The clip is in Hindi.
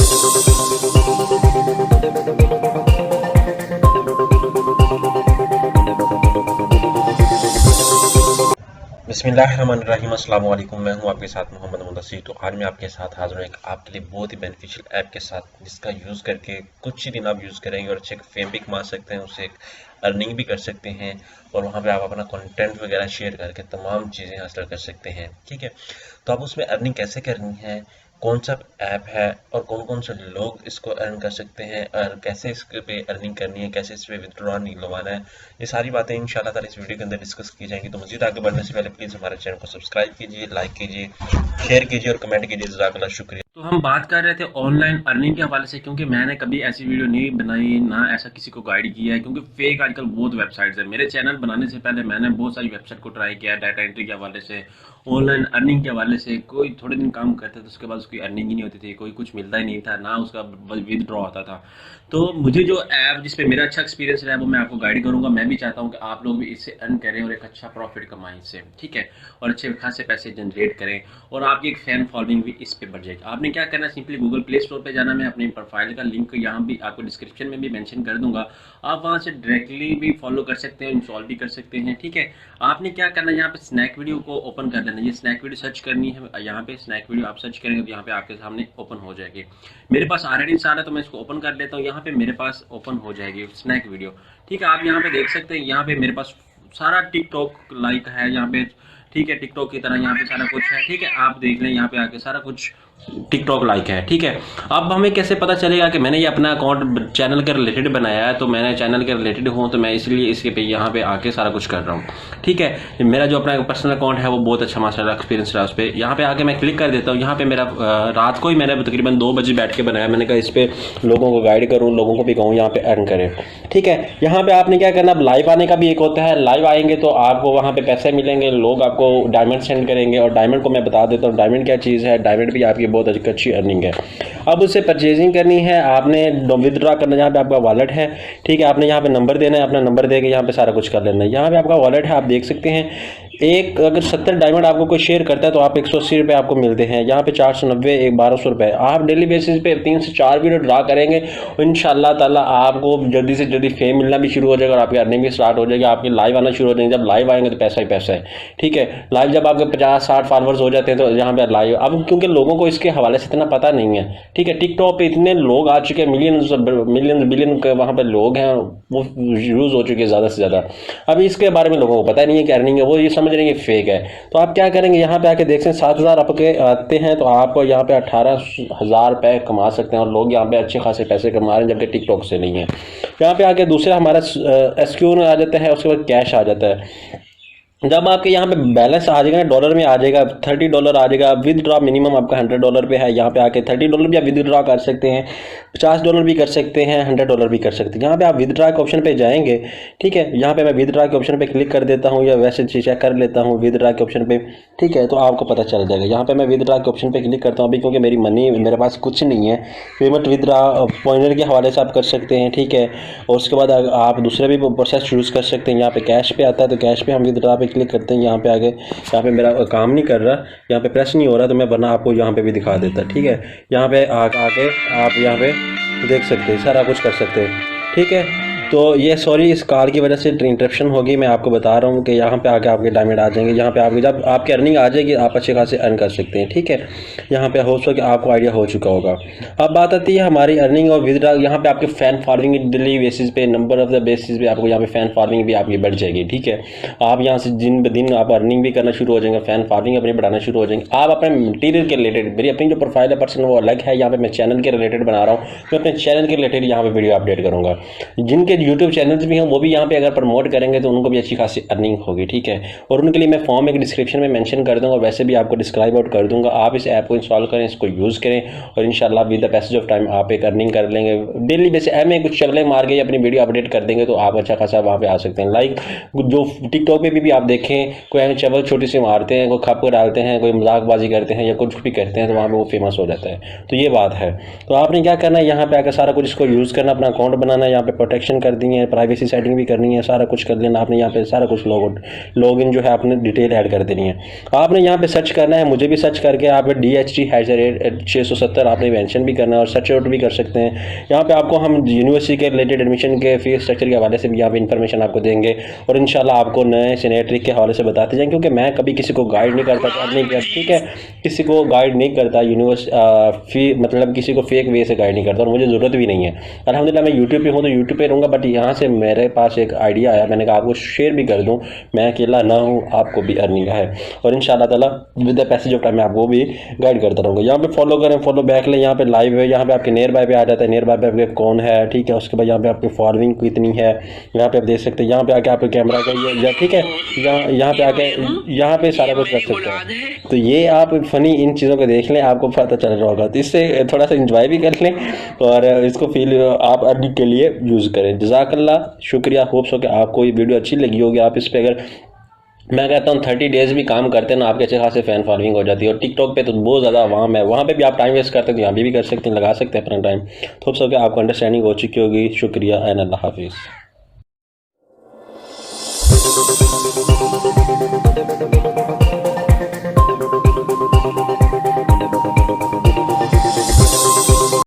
बिस्मिल्लाहिर्रहमानिर्रहीम, अस्सलाम वालेकुम। मैं हूं आपके साथ मोहम्मद मुदस्सिर। तो आज मैं आपके साथ हाजिर हूं एक आपके लिए बहुत ही बेनिफिशियल ऐप के साथ, जिसका यूज़ करके कुछ ही दिन आप यूज़ करेंगे और अच्छे फेम भी कमा सकते हैं, उससे एक अर्निंग भी कर सकते हैं और वहां पे आप अपना कंटेंट वगैरह शेयर करके तमाम चीज़ें हासिल कर सकते हैं। ठीक है, तो आप उसमें अर्निंग कैसे करनी है, कौन सा ऐप है और कौन कौन से लोग इसको अर्न कर सकते हैं और कैसे इस पे अर्निंग करनी है, कैसे इस पे विड्रॉ निकलवाना है, ये सारी बातें इंशाल्लाह ताला इस वीडियो के अंदर डिस्कस की जाएंगी। तो मज़ीद आगे बढ़ने से पहले प्लीज़ हमारे चैनल को सब्सक्राइब कीजिए, लाइक कीजिए, शेयर कीजिए और कमेंट कीजिए। जज़ाकल्लाह, शुक्रिया। तो हम बात कर रहे थे ऑनलाइन अर्निंग के हवाले से, क्योंकि मैंने कभी ऐसी वीडियो नहीं बनाई, ना ऐसा किसी को गाइड किया है, क्योंकि फेक आजकल बहुत वेबसाइट्स है। मेरे चैनल बनाने से पहले मैंने बहुत सारी वेबसाइट को ट्राई किया, डाटा एंट्री के हवाले से, ऑनलाइन अर्निंग के हवाले से। कोई थोड़े दिन काम करता था, उसके बाद उसकी अर्निंग ही नहीं होती थी, कोई कुछ मिलता ही नहीं था, ना उसका विदड्रॉ होता था। तो मुझे जो ऐप जिस पे मेरा अच्छा एक्सपीरियंस रहा है वो मैं आपको गाइड करूंगा। मैं भी चाहता हूं कि आप लोग भी इससे अर्न करें और एक अच्छा प्रॉफिट कमाएं इससे, ठीक है, और अच्छे खासे पैसे जनरेट करें और आपकी एक फैन फॉलोइंग भी इस पे बढ़ जाएगी। आपने क्या करना है, सिंपली गूगल प्ले स्टोर पे जाना। मैं अपनी प्रोफाइल का लिंक यहाँ भी आपको डिस्क्रिप्शन में भी मेंशन कर दूंगा, आप वहां से डायरेक्टली भी फॉलो कर सकते हैं, इंस्टॉल भी कर सकते हैं। ठीक है, आपने क्या करना है, यहाँ पे स्नैक वीडियो को ओपन कर लेना। ये स्नैक वीडियो सर्च करनी है, यहाँ पे स्नैक वीडियो आप सर्च करेंगे तो यहाँ पे आपके सामने ओपन हो जाएगी। मेरे पास ऑलरेडी इंस्टॉल है तो मैं इसको ओपन कर लेता हूँ। यहाँ पे मेरे पास ओपन हो जाएगी स्नैक वीडियो। ठीक है, आप यहाँ पे देख सकते हैं, यहाँ पे मेरे पास सारा टिकटॉक लाइक है यहाँ पे। ठीक है, टिकटॉक की तरह यहाँ पे सारा कुछ है। ठीक है, आप देख लें यहाँ पे आके सारा कुछ टिकटॉक लाइक है। ठीक है, अब हमें कैसे पता चलेगा कि मैंने ये अपना अकाउंट चैनल के रिलेटेड बनाया है, तो मैंने चैनल के रिलेटेड हूँ तो मैं इसलिए इसके पे यहाँ पे आके सारा कुछ कर रहा हूँ। ठीक है, मेरा जो अपना पर्सनल अकाउंट है वो बहुत अच्छा माशाल्लाह एक्सपीरियंस रहा उस पर। यहाँ पे आके मैं क्लिक कर देता हूँ। यहाँ पे मेरा रात को ही मैंने तकरीबन 2 बजे बैठ के बनाया। मैंने कहा इस पे लोगों को गाइड करूँ, लोगों को भी कहूँ यहाँ पे अर्न करें। ठीक है, यहाँ पे आपने क्या करना, लाइव आने का भी एक होता है। लाइव आएंगे तो आपको वहाँ पे पैसे मिलेंगे, लोग आपको डायमंड सेंड करेंगे। और डायमंड को मैं बता देता हूँ डायमंड क्या चीज़ है। डायमंड भी आपकी बहुत अच्छी अर्निंग है। अब उससे परचेजिंग करनी है, आपने विदड्रॉ करना है। यहाँ पे आपका वॉलेट है, ठीक है, आपने यहाँ पे नंबर देना है, अपना नंबर देके यहाँ पे सारा कुछ कर लेना है। यहाँ पे आपका वॉलेट है, आप देख सकते हैं। एक अगर 70 डायमंड आपको कोई शेयर करता है तो आप 180 रुपये आपको मिलते हैं। यहाँ पे 490, एक 1200 रुपये। आप डेली बेसिस पे 3 से 4 वीडियो ड्रा करेंगे इंशाल्लाह ताला आपको जल्दी से जल्दी फेम मिलना भी शुरू हो जाएगा और आपकी अर्निंग भी स्टार्ट हो जाएगी। आपकी लाइव आना शुरू हो जाएंगे। जब लाइव आएंगे तो पैसा ही पैसा है। ठीक है, लाइव जब आपके 50-60 फॉलोअर्स हो जाते हैं तो यहाँ पे लाइव, अब क्योंकि लोगों को इसके हवाले से इतना पता नहीं है। ठीक है, टिकटॉक पे इतने लोग आ चुके हैं, मिलियन बिलियन के वहाँ पे लोग हैं, वो यूज़ हो चुके हैं ज़्यादा से ज़्यादा। अभी इसके बारे में लोगों को पता नहीं है कि अर्निंग है, वो ये समझ रहे हैं कि फेक है। तो आप क्या करेंगे, यहाँ पे आके देख सकते हैं 7,000 आपके आते हैं तो आप यहाँ पे 18,000 रुपये कमा सकते हैं और लोग यहाँ पे अच्छे खासे पैसे कमा रहे हैं, जबकि टिकटॉक से नहीं है। यहाँ पे आके दूसरा हमारा SQ आ जाता है, उसके बाद कैश आ जाता है। जब आपके यहाँ पे बैलेंस आ जाएगा ना, डॉलर में आ जाएगा, $30 आ जाएगा। विदड्रॉ मिनिमम आपका $100 पे है। यहाँ पे आके $30 भी आप विदड्रॉ कर सकते हैं, $50 भी कर सकते हैं, $100 भी कर सकते हैं। यहाँ पे आप विदड्रॉ के ऑप्शन पे जाएंगे। ठीक है, यहाँ पे मैं विदड्रॉ के ऑप्शन पे क्लिक कर देता हूँ या वैसे चेक कर लेता हूँ विदड्रॉ के ऑप्शन पे। ठीक है, तो आपको पता चल जाएगा। यहाँ पे मैं विदड्रॉ के ऑप्शन पे क्लिक करता हूँ अभी, क्योंकि मेरी मनी मेरे पास कुछ नहीं है। पेमेंट विदड्रॉ पॉइंटर के हवाले से आप कर सकते हैं। ठीक है, और उसके बाद आप दूसरे भी प्रोसेस यूज़ कर सकते हैं। यहाँ पे कैश पे आता है तो कैश पे हम विदड्रॉ पे क्लिक करते हैं। यहाँ पे आगे, यहाँ पे मेरा काम नहीं कर रहा, यहाँ पे प्रेस नहीं हो रहा, तो मैं वरना आपको यहाँ पे भी दिखा देता। ठीक है, यहाँ पे आके आप यहाँ पे देख सकते हैं, सारा कुछ कर सकते हैं। ठीक है, तो ये सॉरी इस कॉल की वजह से इंटरप्शन होगी। मैं आपको बता रहा हूँ कि यहाँ पे आके आपके डायमंड आ जाएंगे। यहाँ पे आपके जब आपकी अर्निंग आ जाएगी आप अच्छे खासे अर्न कर सकते हैं। ठीक है, यहाँ पे हो सके आपको आइडिया हो चुका होगा। अब बात आती है हमारी अर्निंग और विदड्रॉ। यहाँ पे आपके फैन फॉलोइंग डेली बेसिस पे, नंबर ऑफ द बेसिस पे आपको यहाँ पे फैन फॉलोइंग भी आपकी बढ़ जाएगी। ठीक है, आप यहाँ से दिन ब दिन आप अर्निंग भी करना शुरू हो जाएंगे, फैन फॉलोइंग अपनी बढ़ाना शुरू हो जाएंगे। आप अपने मटीरियल के रिलेटेड, मेरी अपनी जो प्रोफाइल है पर्सनल वो अलग है, यहाँ पे मैं चैनल के रिलेटेड बना रहा हूँ। मैं अपने चैनल के रिलेटेड यहाँ पे वीडियो अपडेट करूँगा। जिनके यूट्यूब चैनल्स भी हैं वो भी यहाँ पे अगर प्रमोट करेंगे तो उनको भी अच्छी खासी अर्निंग होगी। ठीक है, और उनके लिए मैं फॉर्म एक डिस्क्रिप्शन में मेंशन कर दूंगा, वैसे भी आपको डिस्क्राइब आउट कर दूंगा। आप इस ऐप को इंस्टॉल करें, इसको यूज़ करें और इंशाल्लाह with the passage of time आप एक अर्निंग कर लेंगे। डेली बेसिस ऐप में कुछ चगले मार के अपनी वीडियो अपडेट कर देंगे तो आप अच्छा खासा वहाँ पे आ सकते हैं। लाइक जो टिकटॉक पे भी आप देखें, कोई ऐसे चवल छोटी सी मारते हैं, कोई खप को डालते हैं, कोई मजाकबाजी करते हैं या कुछ भी करते हैं तो वहाँ पर वो फेमस हो जाता है। तो ये बात है। तो आपने क्या करना है, यहाँ पे आकर सारा कुछ इसको यूज़ करना, अपना अकाउंट बनाना है, यहाँ पे प्रोटेक्शन कर दी है, प्राइवेसी सेटिंग भी करनी है, सारा कुछ कर लेना आपने। यहाँ पे सारा कुछ लॉगिन जो है आपने डिटेल ऐड कर देनी है। आपने यहाँ पे सर्च करना है, मुझे भी सर्च करके आप DHT#670 आपने मेंशन भी करना है और सर्च आउट भी कर सकते हैं। यहाँ पे आपको हम यूनिवर्सिटी के रिलेटेड एडमिशन के फीस स्ट्रक्चर के हवाले से भी यहाँ पे इन्फॉर्मेशन आपको देंगे और इंशाल्लाह आपको नए से नए ट्रिक के हवाले से बताते जाएंगे, क्योंकि मैं कभी किसी को गाइड नहीं करता करने के, ठीक है, किसी को गाइड नहीं करता फी मतलब किसी को फेक वे से गाइड नहीं करता और मुझे ज़रूरत भी नहीं है। अल्हम्दुलिल्लाह मैं यूट्यूब पे हूँ तो यूट्यूब पे रहूँगा, बट यहाँ से मेरे पास एक आइडिया आया, मैंने कहा आपको शेयर भी कर दूँ, मैं अकेला ना हूँ, आपको भी अर्निंग है और इंशाल्लाह ताला with the passage of time मैं आपको भी गाइड करता रहूँगा। यहाँ पे फॉलो करें, फॉलो बैक लें, यहाँ पे लाइव है, यहाँ पे आपके नियर बाय पे आ जाता है, नियर बाय पे आपके कौन है, ठीक है, उसके बाद यहाँ पे आपकी फॉलोइंग कितनी है, यहाँ पे आप देख सकते हैं, यहाँ पे आके आपके कैमरा का ये, ठीक है, यहाँ पे आके यहाँ पे सारा कुछ कर सकते हैं। तो ये आप फनी इन चीज़ों को देख लें, आपको पता चल रहा होगा, तो इससे थोड़ा सा इंजॉय भी कर लें और इसको फील आप अर्निंग के लिए यूज़ करें। जज़ाकल्लाह, शुक्रिया। होप्स हो कि आपको ये वीडियो अच्छी लगी होगी। आप इस पर अगर मैं कहता हूँ 30 डेज़ भी काम करते हैं ना, आपके अच्छे खासे फ़ैन फॉलोइंग हो जाती है। और टिकटॉक पे तो बहुत ज़्यादा आवाम है, वहाँ पे भी आप टाइम वेस्ट करते हैं तो यहाँ भी कर सकते हैं, लगा सकते हैं अपना टाइम। होप्स हो कि आपको अंडरस्टैंडिंग हो चुकी होगी। शुक्रिया एंड अल्लाह हाफिज़।